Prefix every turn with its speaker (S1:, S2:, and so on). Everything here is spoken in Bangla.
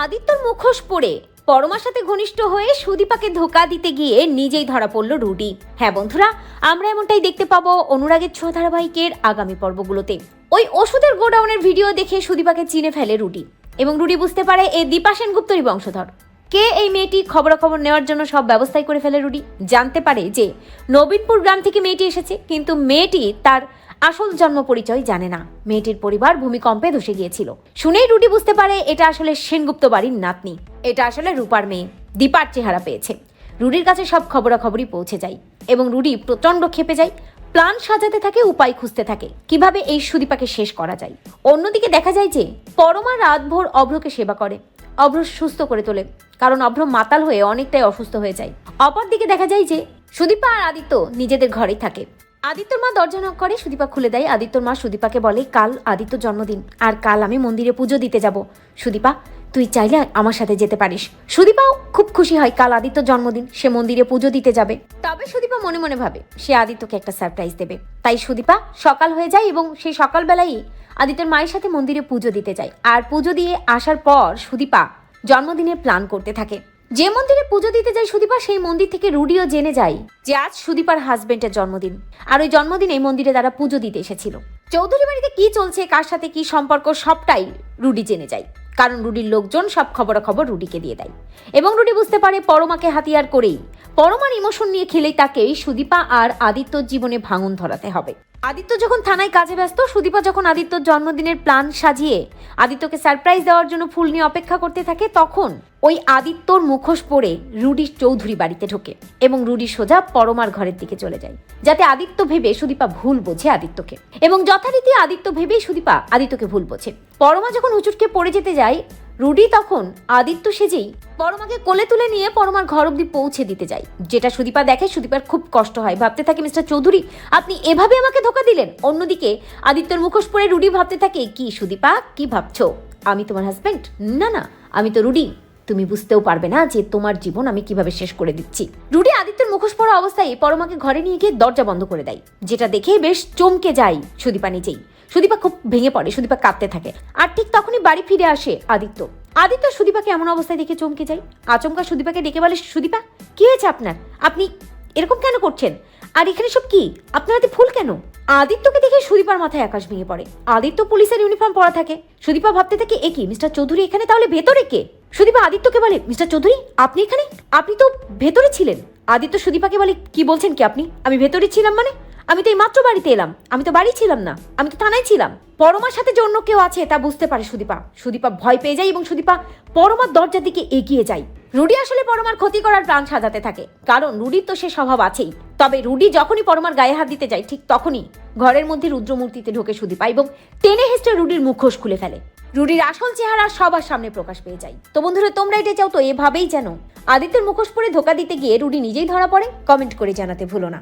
S1: আদিত্যর মুখোশ পরে পরমার সাথে ঘনিষ্ঠ হয়ে সুদীপাকে ধোকা দিতে গিয়ে নিজেই ধরা পড়ল রুডি। হ্যাঁ বন্ধুরা, আমরা এমনটাই দেখতে পাবো অনুরাগের ছোঁয়া ধারাবাহিকের আগামী পর্বগুলোতে। ওই ওষুধের গোডাউনের ভিডিও দেখে সুদীপাকে চিনে ফেলে রুডি, এবং রুডি বুঝতে পারে এ দীপা সেনগুপ্তরই বংশধর। কে এই মেয়েটি খবরাখবর নেওয়ার জন্য সব ব্যবস্থাই করে ফেলে রুডি। জানতে পারে যে নবীনপুর গ্রাম থেকে মেয়েটি এসেছে, কিন্তু মেয়েটি তার আসল জন্ম পরিচয় জানে না। মেয়েটির পরিবার ভূমিকম্পে ধসে গিয়েছিল। শুনেই রুডি বুঝতে পারে এটা আসলে সেনগুপ্ত বাড়ির নাতনি, এটা আসলে রূপার মেয়ে। দীপার চেহারা পেয়েছে। রুডির কাছে সব খবরাখবরই পৌঁছে যায় এবং রুডি প্রচন্ড ক্ষেপে যায়। প্ল্যান সাজাতে থাকে, উপায় খুঁজতে থাকে কিভাবে এই সুদীপাকে শেষ করা যায়। অন্যদিকে দেখা যায় যে পরমা রাতভর অভ্রকে সেবা করে, অভ্র সুস্থ করে তোলে, কারণ অভ্র মাতাল হয়ে অনেকটাই অসুস্থ হয়ে যায়। অপরদিকে দেখা যায় যে সুদীপা আর আদিত্য নিজেদের ঘরেই থাকে। আদিত্যর মা দরজা নক করে, সুদীপা খুলে দেয়। আদিত্যর মা সুদীপাকে বলে, কাল আদিত্যর জন্মদিন, আর কাল আমি মন্দিরে পুজো দিতে যাব। সুদীপা, তুই চাইলে আমার সাথে যেতে পারিস। সুদীপাও খুব খুশি হয়, কাল আদিত্যর জন্মদিন, সে মন্দিরে পুজো দিতে যাবে। তবে সুদীপা মনে মনে ভাবে সে আদিত্যকে একটা সারপ্রাইজ দেবে। তাই সুদীপা সকাল হয়ে যায় এবং সেই সকালবেলাই আদিত্যর মায়ের সাথে মন্দিরে পুজো দিতে যায়। আর পুজো দিয়ে আসার পর সুদীপা জন্মদিনের প্ল্যান করতে থাকে। যে মন্দিরে পুজো দিতে যায় সুদীপা, সেই মন্দির থেকে রুডিও জেনে যায় যে আজ সুদীপার হাজবেন্ডের জন্মদিন, আর ওই জন্মদিনে মন্দিরে তারা পুজো দিতে এসেছিল। চৌধুরী বাড়িতে কি চলছে, কার সাথে কি সম্পর্ক, সবটাই রুডি জেনে যায়, কারণ রুডির লোকজন সব খবরাখবর রুডিকে দিয়ে দেয়। এবং রুডি বুঝতে পারে পরমাকে হাতিয়ার করেই, পরমার ইমোশন নিয়ে খেলেই তাকেই সুদীপা আর আদিত্যর জীবনে ভাঙন ধরাতে হবে। আদিত্য যখন থানায় কাজে ব্যস্ত, সুদীপা যখন আদিত্যর জন্মদিনের প্ল্যান সাজিয়ে আদিত্যকে সারপ্রাইজ দেওয়ার জন্য ফুল নিয়ে অপেক্ষা করতে থাকে, তখন ওই আদিত্যর মুখোশ পরে রুডি চৌধুরী বাড়িতে ঢোকে এবং রুডি সোজা পরমার ঘরের দিকে চলে যায়, যাতে আদিত্য ভেবে সুদীপা ভুল বোঝে আদিত্যকে, এবং যথারীতি আদিত্য ভেবেই সুদীপা আদিত্যকে ভুল বোঝে। পরমা যখন হুচুটকে পড়ে যেতে যায়, রুডি তখন আদিত্য সেজেই পরমাকে কোলে তুলে নিয়ে পরমার ঘর অব্দি পৌঁছে দিতে যায়। যেটা সুদীপা দেখে, সুদীপার খুব কষ্ট হয়, ভাবতে থাকে মিস্টার চৌধুরী আপনি এভাবে আমাকে ধোকা দিলেন। অন্যদিকে আদিত্যর মুখোশ পরে রুডি ভাবতে থাকে, কি সুদীপা কি ভাবছো, আমি তোমার হাজবেন্ড? না না, আমি তো রুডি, তুমি বুঝতেও পারবে না যে তোমার জীবন আমি কিভাবে শেষ করে দিচ্ছি। রুডি আদিত্যের মুখোশ পরা অবস্থায় পরমাকে ঘরে নিয়ে গিয়ে দরজা বন্ধ করে দেয়, যেটা দেখে বেশ চমকে যায় সুদীপা নিজেই। সুদীপা খুব ভেঙে পড়ে, সুদীপা কাঁদতে থাকে। আর ঠিক তখনই বাড়ি ফিরে আসে আদিত্য। আদিত্য সুদীপাকে এমন অবস্থায় দেখে চমকে যায়। আচমকা সুদীপাকে ডেকে বলে, সুদীপা কি হয়েছে আপনার, আপনি এরকম কেন করছেন, আর এখানে সব কি, আপনার হাতে ফুল কেন? আদিত্যকে দেখে সুদীপার মাথায় আকাশ ভেঙে পড়ে। আদিত্য পুলিশের ইউনিফর্ম পরা থাকে। সুদীপা ভাবতে থাকে, এ কি, মিস্টার চৌধুরী এখানে, তাহলে ভেতরে কে? সুদীপা আদিত্যকে বলে, মিস্টার চৌধুরী আপনি এখানে, আপনি তো ভেতরে ছিলেন। আদিত্য সুদীপাকে বলে, কি বলছেন কি আপনি, আমি ভেতরে ছিলাম মানে? আমি তো এই মাত্র বাড়িতে এলাম, আমি তো বাড়ি ছিলাম না, আমি তো থানায় ছিলাম। পরমার সাথে যে অন্য কেউ আছে তা বুঝতে পারে সুদীপা। সুদীপা ভয় পেয়ে যায় এবং সুদীপা পরমার দরজার দিকে এগিয়ে যায়। রুডি আসলে পরমার ক্ষতি করার প্ল্যান সাজাতে থাকে, কারণ রুডির তো সে স্বভাব আছেই। তবে রুডি যখনই পরমার গায়ে হাত দিতে যায়, ঠিক তখনই ঘরের মধ্যে রুদ্রমূর্তিতে ঢোকে সুদীপা এবং টেনে হেঁচড়ে রুডির মুখোশ খুলে ফেলে। রুডির আসল চেহারা সবার সামনে প্রকাশ পেয়ে যায়। তো বন্ধুরা, তোমরা এটা চাও তো এভাবেই যেন আদিত্যের মুখোশ পরে ধোকা দিতে গিয়ে রুডি নিজেই ধরা পড়ে? কমেন্ট করে জানাতে ভুলো না।